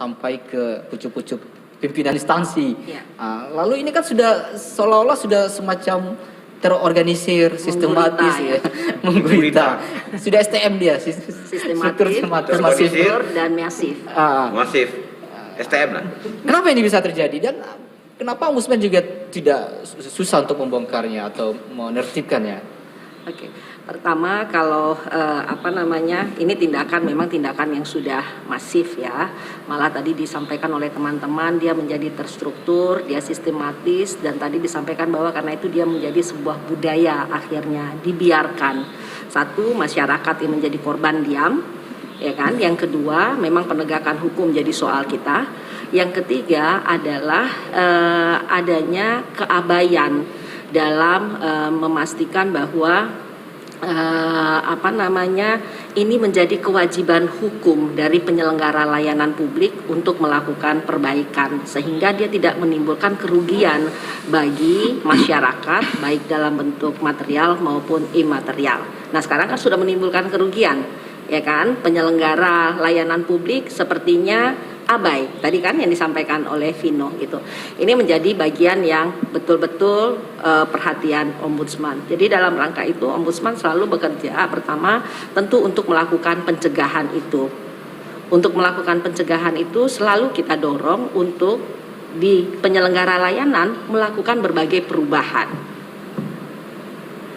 sampai ke pucuk-pucuk pimpinan instansi. Ya. Lalu ini kan sudah seolah-olah sudah semacam terorganisir, sistematis, ya, menggurita. Sudah STM dia, Sistematis, masif dan masif. Masif. STM lah. Kenapa ini bisa terjadi dan kenapa Ombudsman juga tidak susah untuk membongkarnya atau menertibkannya? Oke. Pertama, kalau ini memang tindakan yang sudah masif ya. Malah tadi disampaikan oleh teman-teman dia menjadi terstruktur, dia sistematis, dan tadi disampaikan bahwa karena itu dia menjadi sebuah budaya akhirnya dibiarkan. Satu, masyarakat yang menjadi korban diam, ya kan? Yang kedua, memang penegakan hukum jadi soal kita. Yang ketiga adalah adanya keabaian dalam memastikan bahwa ini menjadi kewajiban hukum dari penyelenggara layanan publik untuk melakukan perbaikan sehingga dia tidak menimbulkan kerugian bagi masyarakat baik dalam bentuk material maupun imaterial. Nah, sekarang kan sudah menimbulkan kerugian, ya kan? Penyelenggara layanan publik sepertinya abai. Tadi kan yang disampaikan oleh Vino gitu. Ini menjadi bagian yang betul-betul perhatian Ombudsman. Jadi dalam rangka itu Ombudsman selalu bekerja pertama tentu untuk melakukan pencegahan itu. Untuk melakukan pencegahan itu selalu kita dorong untuk di penyelenggara layanan melakukan berbagai perubahan.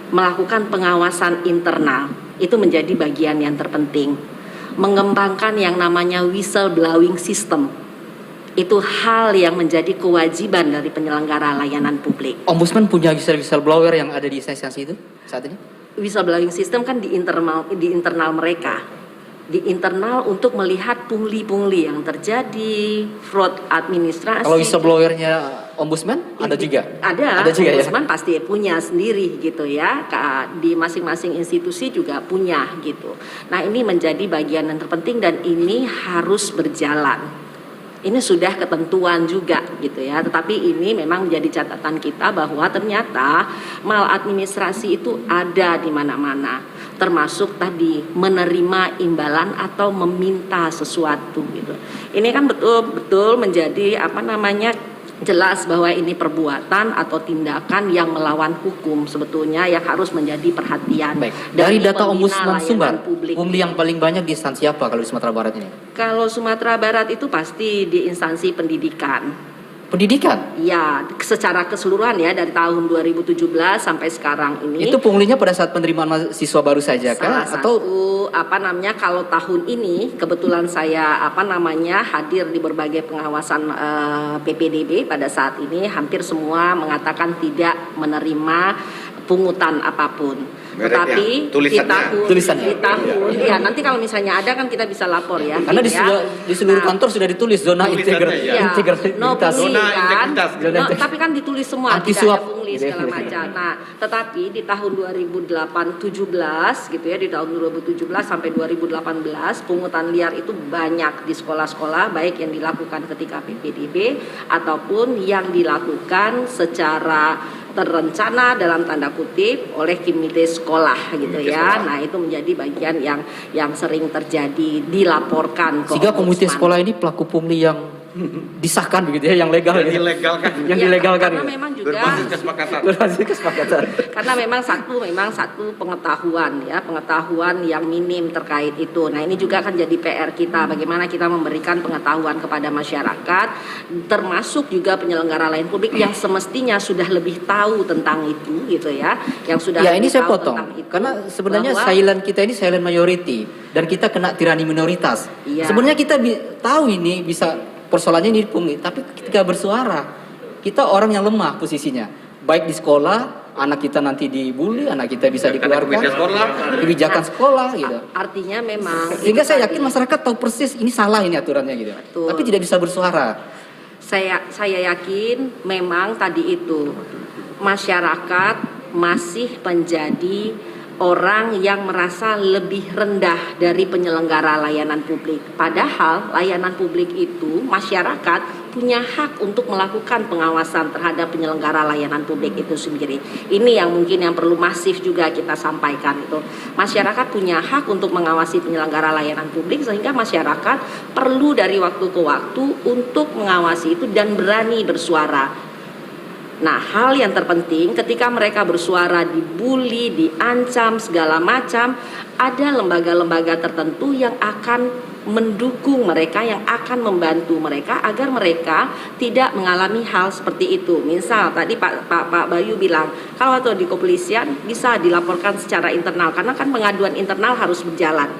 Melakukan pengawasan internal. Itu menjadi bagian yang terpenting. Mengembangkan yang namanya whistleblowing system. Itu hal yang menjadi kewajiban dari penyelenggara layanan publik. Ombudsman punya whistleblower yang ada di instansi itu saat ini? Whistleblowing system kan di internal mereka. Di internal untuk melihat pungli-pungli yang terjadi, fraud administrasi. Kalau whistleblowernya Ombudsman ada juga? Ada juga, Ombudsman ya? pasti punya sendiri gitu ya. Di masing-masing institusi juga punya gitu. Nah, ini menjadi bagian yang terpenting dan ini harus berjalan. Ini sudah ketentuan juga gitu ya. Tetapi ini memang menjadi catatan kita bahwa ternyata maladministrasi itu ada di mana-mana. Termasuk tadi menerima imbalan atau meminta sesuatu gitu. Ini kan betul-betul menjadi jelas bahwa ini perbuatan atau tindakan yang melawan hukum sebetulnya yang harus menjadi perhatian. Baik. Dari data Ombudsman Sumbar, pungli yang paling banyak di instansi apa kalau di Sumatera Barat ini? Kalau Sumatera Barat itu pasti di instansi pendidikan. Pendidikan? Ya, secara keseluruhan ya dari tahun 2017 sampai sekarang ini. Itu punglinya pada saat penerimaan mahasiswa baru saja Salah kah? Atau kalau tahun ini kebetulan saya hadir di berbagai pengawasan PPDB pada saat ini hampir semua mengatakan tidak menerima pungutan apapun. Tetapi di tahun ya nanti kalau misalnya ada kan kita bisa lapor ya. Karena di seluruh kantor sudah ditulis zona integritas. Tapi kan ditulis semua anti tidak suap. ada pungli segala macam. Nah, tetapi di tahun 2017 gitu ya, di tahun 2017 sampai 2018 pungutan liar itu banyak di sekolah-sekolah baik yang dilakukan ketika PPDB ataupun yang dilakukan secara terencana dalam tanda kutip oleh komite sekolah gitu ya. Nah, itu menjadi bagian yang sering terjadi dilaporkan ke sehingga komite sekolah ini pelaku pungli yang disahkan begitu ya, yang legal yang dilegalkan. Yang dilegalkan. Karena memang juga berbasis kesepakatan. Karena memang satu pengetahuan yang minim terkait itu. Nah, ini juga akan jadi PR kita bagaimana kita memberikan pengetahuan kepada masyarakat termasuk juga penyelenggara lain publik yang semestinya sudah lebih tahu tentang itu gitu ya. Yang sudah ini saya potong. Karena sebenarnya silent kita ini silent majority dan kita kena tirani minoritas. Iya. Sebenarnya kita tahu ini bisa persoalannya ini pungli, tapi ketika bersuara kita orang yang lemah posisinya, baik di sekolah, anak kita nanti dibully, anak kita bisa dikeluarkan, kebijakan sekolah gitu. Artinya memang sehingga saya yakin masyarakat tahu persis ini salah ini aturannya gitu. Betul. Tapi tidak bisa bersuara. Saya yakin memang tadi itu masyarakat masih menjadi orang yang merasa lebih rendah dari penyelenggara layanan publik. Padahal layanan publik itu masyarakat punya hak untuk melakukan pengawasan terhadap penyelenggara layanan publik itu sendiri. Ini yang mungkin yang perlu masif juga kita sampaikan itu. Masyarakat punya hak untuk mengawasi penyelenggara layanan publik sehingga masyarakat perlu dari waktu ke waktu untuk mengawasi itu dan berani bersuara. Nah, hal yang terpenting ketika mereka bersuara dibully, diancam, segala macam, ada lembaga-lembaga tertentu yang akan mendukung mereka, yang akan membantu mereka agar mereka tidak mengalami hal seperti itu. Misal tadi Pak Bayu bilang, kalau atau di kepolisian bisa dilaporkan secara internal, karena kan pengaduan internal harus berjalan.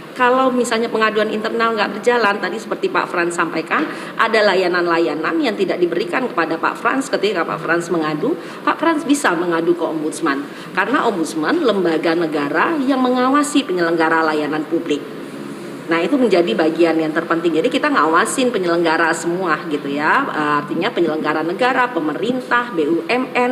Kalau misalnya pengaduan internal nggak berjalan, tadi seperti Pak Frans sampaikan, ada layanan-layanan yang tidak diberikan kepada Pak Frans. Ketika Pak Frans mengadu, Pak Frans bisa mengadu ke Ombudsman. Karena Ombudsman lembaga negara yang mengawasi penyelenggara layanan publik. Nah, itu menjadi bagian yang terpenting. Jadi kita ngawasin penyelenggara semua gitu ya. Artinya penyelenggara negara, pemerintah, BUMN,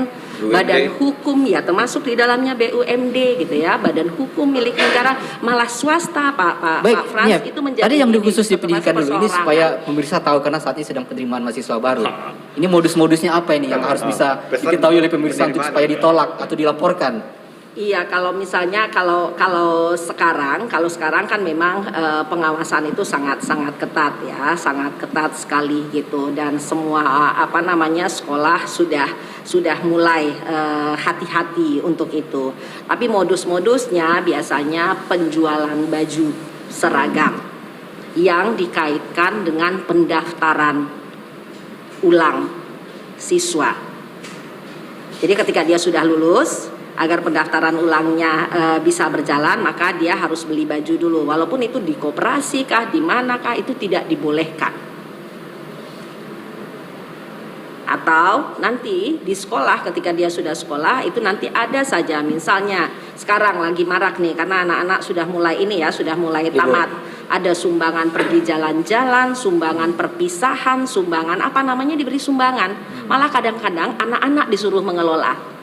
badan hukum ya termasuk di dalamnya BUMD gitu ya, badan hukum milik negara, malah swasta Pak Frans itu menjadi. Tadi yang khusus di pendidikan dulu ini supaya pemirsa tahu karena saat ini sedang penerimaan mahasiswa baru. Ini modus-modusnya apa ini yang harus bisa diketahui oleh pemirsa untuk supaya ditolak atau dilaporkan? Iya, kalau misalnya kalau sekarang kan memang pengawasan itu sangat ketat ya, sangat ketat sekali gitu, dan semua sekolah sudah mulai hati-hati untuk itu. Tapi modus-modusnya biasanya penjualan baju seragam yang dikaitkan dengan pendaftaran ulang siswa. Jadi ketika dia sudah lulus, agar pendaftaran ulangnya bisa berjalan, maka dia harus beli baju dulu. Walaupun itu di koperasi kah, di manakah, itu tidak dibolehkan. Atau nanti di sekolah, ketika dia sudah sekolah, itu nanti ada saja. Misalnya sekarang lagi marak nih, karena anak-anak sudah mulai sudah mulai tamat. Ada sumbangan pergi jalan-jalan, sumbangan perpisahan, sumbangan diberi sumbangan. Malah kadang-kadang anak-anak disuruh mengelola.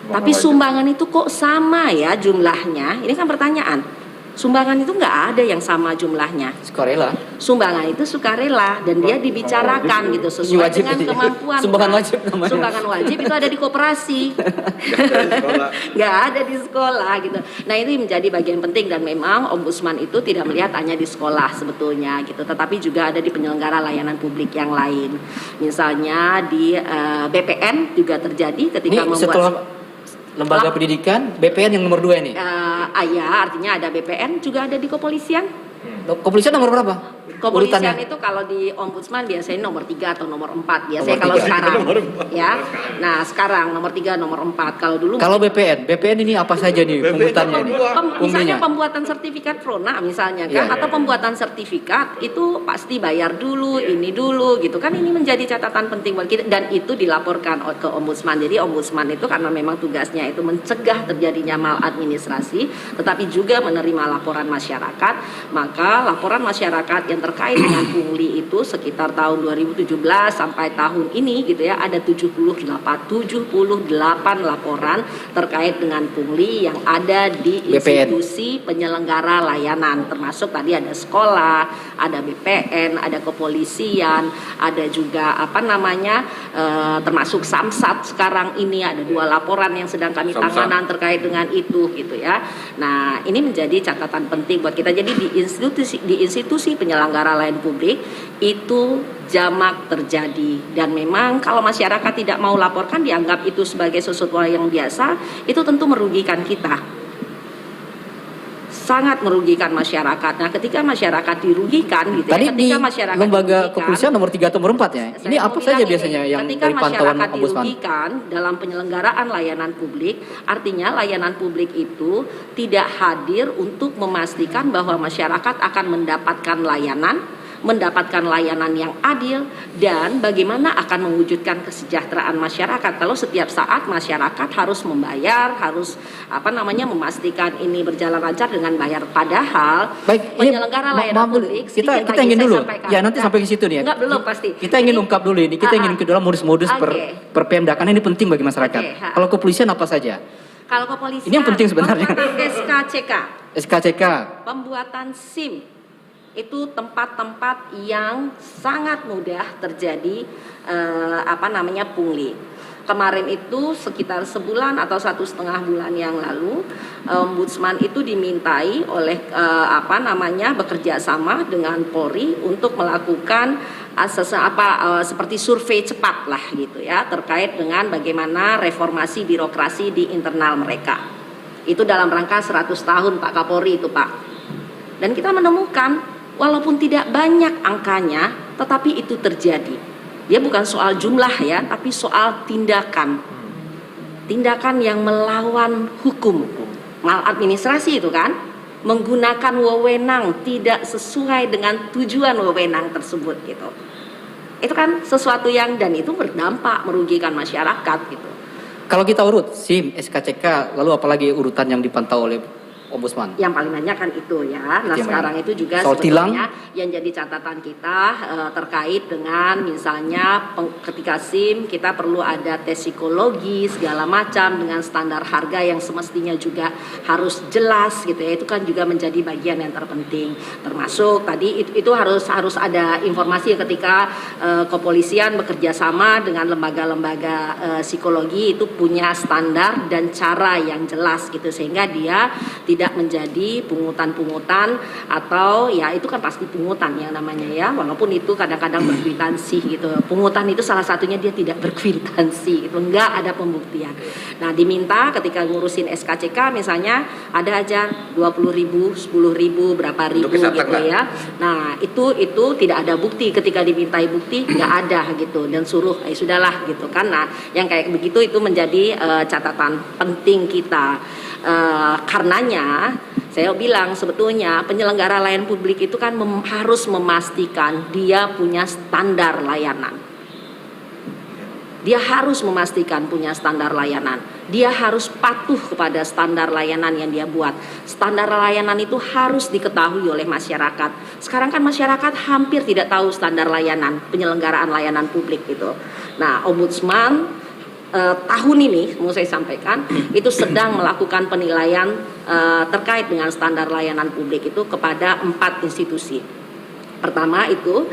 Tapi sumbangan itu kok sama ya jumlahnya? Ini kan pertanyaan. Sumbangan itu nggak ada yang sama jumlahnya. Sukarela. Sumbangan itu sukarela dan dia dibicarakan gitu sesuai dengan kemampuan. Sumbangan wajib namanya. Sumbangan wajib itu ada di koperasi. Nggak ada di sekolah gitu. Nah, ini menjadi bagian penting dan memang Ombudsman itu tidak melihat hanya di sekolah sebetulnya gitu, tetapi juga ada di penyelenggara layanan publik yang lain. Misalnya di BPN juga terjadi ketika ini membuat setelah lembaga pendidikan, BPN yang nomor 2 ini? Ya, artinya ada BPN, juga ada di kepolisian. Kepolisian nomor berapa? Kepolisian Urutannya? itu kalau di Ombudsman biasanya nomor 3 atau nomor 4. Biasanya kalau sekarang ya. Nah, sekarang nomor 3, nomor 4. Kalau dulu kalau BPN ini apa saja nih pungutannya ini? Misalnya pembuatan sertifikat Prona misalnya kan, atau pembuatan sertifikat itu pasti bayar dulu, ini dulu gitu kan. Ini menjadi catatan penting buat kita dan itu dilaporkan ke Ombudsman. Jadi Ombudsman itu karena memang tugasnya itu mencegah terjadinya maladministrasi, tetapi juga menerima laporan masyarakat. Maka laporan masyarakat yang terkait dengan pungli itu sekitar tahun 2017 sampai tahun ini gitu ya, ada 78 laporan terkait dengan pungli yang ada di institusi penyelenggara layanan, termasuk tadi ada sekolah, ada BPN, ada kepolisian, ada juga termasuk Samsat sekarang ini ada 2 laporan yang sedang kami tanganan terkait dengan itu gitu ya. Nah, ini menjadi catatan penting buat kita. Jadi di institusi penyelenggara layanan publik itu jamak terjadi, dan memang kalau masyarakat tidak mau laporkan dianggap itu sebagai sesuatu yang biasa, itu tentu merugikan kita, sangat merugikan masyarakat. Nah, ketika masyarakat dirugikan gitu tadi ketika di masyarakat lembaga kepolisian nomor 3 atau nomor 4 ya, ini apa saja biasanya yang dari pantauan Ombudsman? Ketika masyarakat dirugikan dalam penyelenggaraan layanan publik, artinya layanan publik itu tidak hadir untuk memastikan bahwa masyarakat akan mendapatkan layanan yang adil, dan bagaimana akan mewujudkan kesejahteraan masyarakat kalau setiap saat masyarakat harus membayar, harus memastikan ini berjalan lancar dengan bayar, padahal penyelenggara layanan publik kita ingin dulu ya, nanti sampai ke situ nih ya. Enggak, belum pasti. Kita ingin ungkap dulu ini, kita ingin ke dalam modus-modus per Pemda karena ini penting bagi masyarakat. Kalau kepolisian apa saja? Kalau kepolisian, Ini yang penting sebenarnya. SKCK, SKCK. pembuatan SIM itu tempat-tempat yang sangat mudah terjadi pungli. Kemarin itu sekitar sebulan atau 1,5 bulan yang lalu, Ombudsman itu dimintai oleh bekerja sama dengan Polri untuk melakukan seperti survei cepat lah gitu ya, terkait dengan bagaimana reformasi birokrasi di internal mereka. Itu dalam rangka 100 tahun Pak Kapolri itu Pak. Dan kita menemukan walaupun tidak banyak angkanya, tetapi itu terjadi. Dia bukan soal jumlah ya, tapi soal tindakan. Tindakan yang melawan hukum. Maladministrasi itu kan, menggunakan wewenang tidak sesuai dengan tujuan wewenang tersebut gitu. Itu kan sesuatu yang, dan itu berdampak merugikan masyarakat gitu. Kalau kita urut SIM, SKCK, lalu apalagi urutan yang dipantau oleh Ombudsman? Yang paling banyak kan itu ya. Nah sekarang itu juga soal sebetulnya tilang, yang jadi catatan kita terkait dengan misalnya ketika SIM kita perlu ada tes psikologi segala macam dengan standar harga yang semestinya juga harus jelas gitu ya. Itu kan juga menjadi bagian yang terpenting. Termasuk tadi itu harus ada informasi ketika kepolisian bekerja sama dengan lembaga-lembaga psikologi itu punya standar dan cara yang jelas gitu, sehingga dia tidak menjadi pungutan-pungutan atau ya itu kan pasti pungutan yang namanya ya, walaupun itu kadang-kadang berkwitansi gitu. Pungutan itu salah satunya dia tidak berkwitansi itu, enggak ada pembuktian. Nah diminta ketika ngurusin SKCK misalnya ada aja 20.000, 10.000, berapa ribu gitu ya. Nah itu tidak ada bukti, ketika dimintai bukti nggak ada gitu, dan suruh sudahlah gitu kan. Nah yang kayak begitu itu menjadi catatan penting kita. Karenanya saya bilang sebetulnya penyelenggara layanan publik itu kan harus memastikan dia punya standar layanan. Dia harus memastikan punya standar layanan. Dia harus patuh kepada standar layanan yang dia buat. Standar layanan itu harus diketahui oleh masyarakat. Sekarang kan masyarakat hampir tidak tahu standar layanan, penyelenggaraan layanan publik itu. Nah, Ombudsman tahun ini mau saya sampaikan itu sedang melakukan penilaian terkait dengan standar layanan publik itu kepada 4 institusi. Pertama itu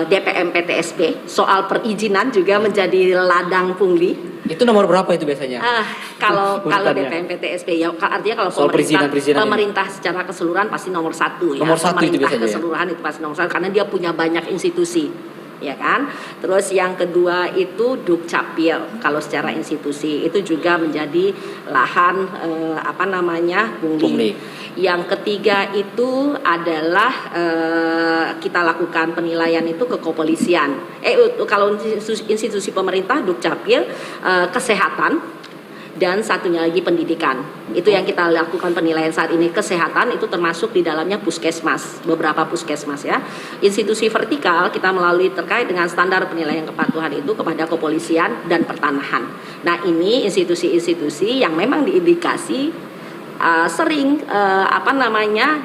DPM PTSP, soal perizinan juga menjadi ladang pungli. Itu nomor berapa itu biasanya? Kalau DPM PTSP ya artinya kalau pemerintah secara keseluruhan pasti nomor 1 ya. Nomor 1 itu biasanya. Keseluruhan itu pasti nomor 1 karena dia punya banyak institusi. Ya kan. Terus yang kedua itu Dukcapil, kalau secara institusi itu juga menjadi lahan pungli. Yang ketiga itu adalah kita lakukan penilaian itu ke kepolisian. Kalau institusi pemerintah Dukcapil, kesehatan, dan satunya lagi pendidikan. Itu yang kita lakukan penilaian saat ini. Kesehatan itu termasuk di dalamnya puskesmas, beberapa puskesmas ya. Institusi vertikal kita melalui terkait dengan standar penilaian kepatuhan itu kepada kepolisian dan pertanahan. Nah ini institusi-institusi yang memang diindikasi sering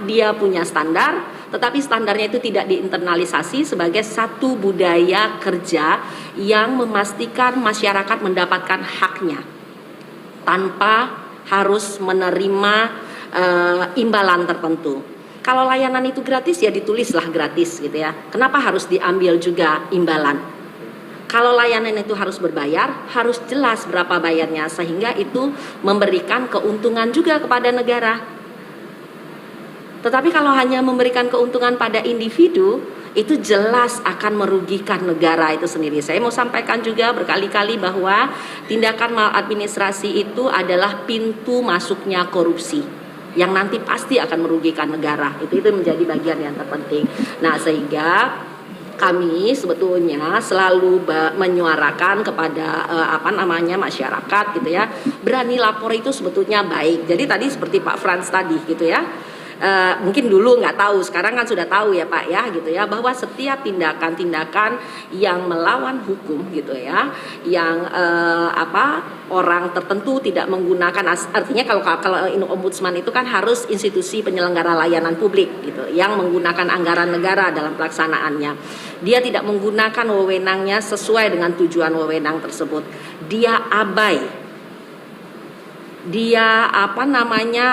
dia punya standar, tetapi standarnya itu tidak diinternalisasi sebagai satu budaya kerja yang memastikan masyarakat mendapatkan haknya tanpa harus menerima imbalan tertentu. Kalau layanan itu gratis ya ditulislah gratis gitu ya. Kenapa harus diambil juga imbalan? Kalau layanan itu harus berbayar, harus jelas berapa bayarnya sehingga itu memberikan keuntungan juga kepada negara. Tetapi kalau hanya memberikan keuntungan pada individu, itu jelas akan merugikan negara itu sendiri. Saya mau sampaikan juga berkali-kali bahwa tindakan maladministrasi itu adalah pintu masuknya korupsi yang nanti pasti akan merugikan negara. Itu menjadi bagian yang terpenting. Nah, sehingga kami sebetulnya selalu menyuarakan kepada masyarakat gitu ya. Berani lapor itu sebetulnya baik. Jadi tadi seperti Pak Frans tadi gitu ya. Mungkin dulu nggak tahu, sekarang kan sudah tahu ya Pak ya gitu ya, bahwa setiap tindakan-tindakan yang melawan hukum gitu ya, yang orang tertentu tidak menggunakan, artinya kalau Ombudsman itu kan harus institusi penyelenggara layanan publik gitu yang menggunakan anggaran negara dalam pelaksanaannya. Dia tidak menggunakan wewenangnya sesuai dengan tujuan wewenang tersebut. Dia abai dia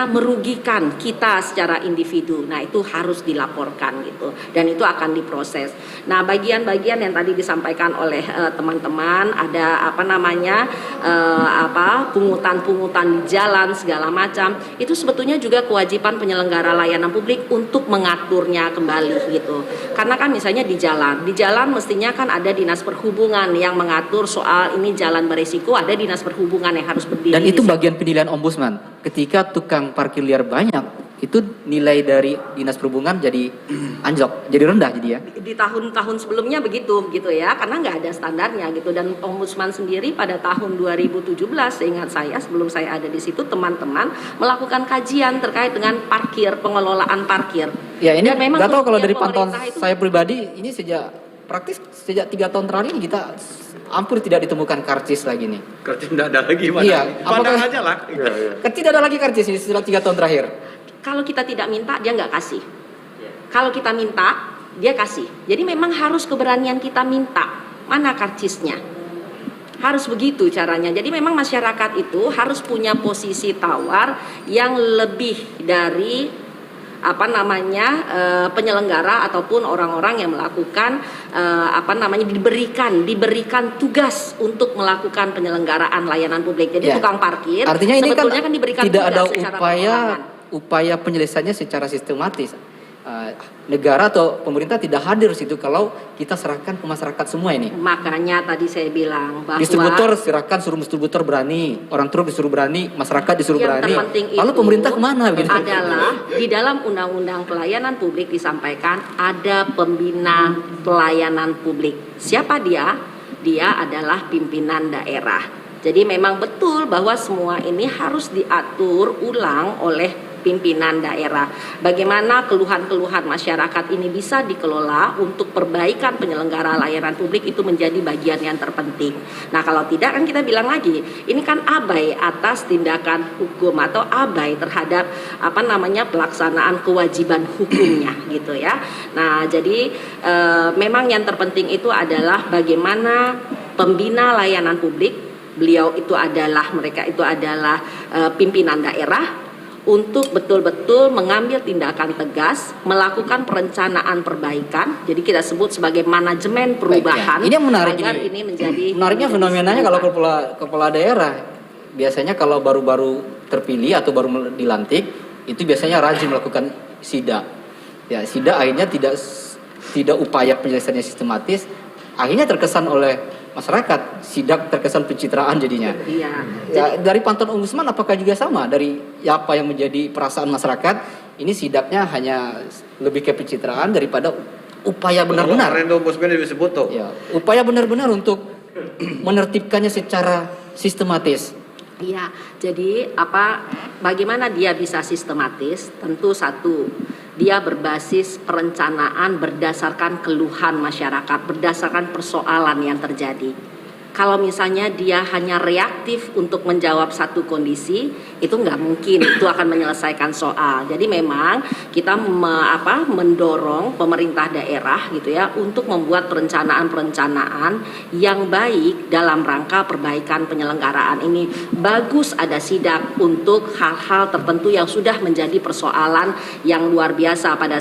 merugikan kita secara individu. Nah, itu harus dilaporkan gitu, dan itu akan diproses. Nah, bagian-bagian yang tadi disampaikan oleh teman-teman, ada pungutan-pungutan di jalan segala macam, itu sebetulnya juga kewajiban penyelenggara layanan publik untuk mengaturnya kembali gitu. Karena kan misalnya di jalan mestinya kan ada dinas perhubungan yang mengatur soal ini jalan beresiko, ada dinas perhubungan yang harus berdiri. Dan itu bagian penilaian ombudsman. Ketika tukang parkir liar banyak, itu nilai dari dinas perhubungan jadi anjlok, jadi rendah jadi ya. Di tahun-tahun sebelumnya begitu gitu ya, karena nggak ada standarnya gitu. Dan ombudsman sendiri pada tahun 2017, seingat saya, sebelum saya ada di situ, teman-teman melakukan kajian terkait dengan pengelolaan parkir. Ya, ini nggak tahu kalau dari pantauan saya itu, pribadi, ini sejak 3 tahun terakhir ini kita hampir tidak ditemukan karcis lagi nih. Karcis tidak ada lagi, mana? Iya, Pandang aja lah. Tidak ada lagi karcis ini setelah 3 tahun terakhir. kalau kita tidak minta, dia nggak kasih. Kalau kita minta, dia kasih. Jadi memang harus keberanian kita minta. Mana karcisnya? Harus begitu caranya. Jadi memang masyarakat itu harus punya posisi tawar yang lebih dari penyelenggara ataupun orang-orang yang melakukan diberikan tugas untuk melakukan penyelenggaraan layanan publik. Jadi tukang parkir artinya ini sebetulnya kan diberikan tidak ada tugas upaya penyelesaiannya secara sistematis. Negara atau pemerintah tidak hadir situ kalau kita serahkan ke masyarakat semua ini. Makanya tadi saya bilang bahwa distributor suruh distributor berani, orang truk disuruh berani, masyarakat disuruh berani. Lalu pemerintah kemana? Gitu. Adalah di dalam Undang-Undang Pelayanan Publik disampaikan ada pembina pelayanan publik. Siapa dia? Dia adalah pimpinan daerah. Jadi memang betul bahwa semua ini harus diatur ulang oleh pimpinan daerah. Bagaimana keluhan-keluhan masyarakat ini bisa dikelola untuk perbaikan penyelenggara layanan publik itu menjadi bagian yang terpenting. Nah, kalau tidak kan kita bilang lagi, ini kan abai atas tindakan hukum atau abai terhadap pelaksanaan kewajiban hukumnya gitu ya. Nah, jadi memang yang terpenting itu adalah bagaimana pembina layanan publik, mereka itu adalah pimpinan daerah, untuk betul-betul mengambil tindakan tegas, melakukan perencanaan perbaikan. Jadi kita sebut sebagai manajemen perubahan. Baik, ya. Ini yang menarik agar ini. Ini menjadi menariknya fenomenanya kalau kepala daerah biasanya kalau baru-baru terpilih atau baru dilantik itu biasanya rajin melakukan sidak. Ya, sidak akhirnya tidak upaya penyelesaiannya sistematis, akhirnya terkesan oleh masyarakat, sidak terkesan pencitraan jadinya. Iya. Ya, dari pantauan ombudsman apakah juga sama dari apa yang menjadi perasaan masyarakat? Ini sidaknya hanya lebih ke pencitraan daripada upaya benar-benar. Ombudsman disebut tuh. Ya, upaya benar-benar untuk menertibkannya secara sistematis. Iya, jadi bagaimana dia bisa sistematis? Tentu satu, dia berbasis perencanaan berdasarkan keluhan masyarakat, berdasarkan persoalan yang terjadi. Kalau misalnya dia hanya reaktif untuk menjawab satu kondisi, itu nggak mungkin itu akan menyelesaikan soal. Jadi memang kita mendorong pemerintah daerah gitu ya untuk membuat perencanaan-perencanaan yang baik dalam rangka perbaikan penyelenggaraan ini. Bagus ada sidak untuk hal-hal tertentu yang sudah menjadi persoalan yang luar biasa pada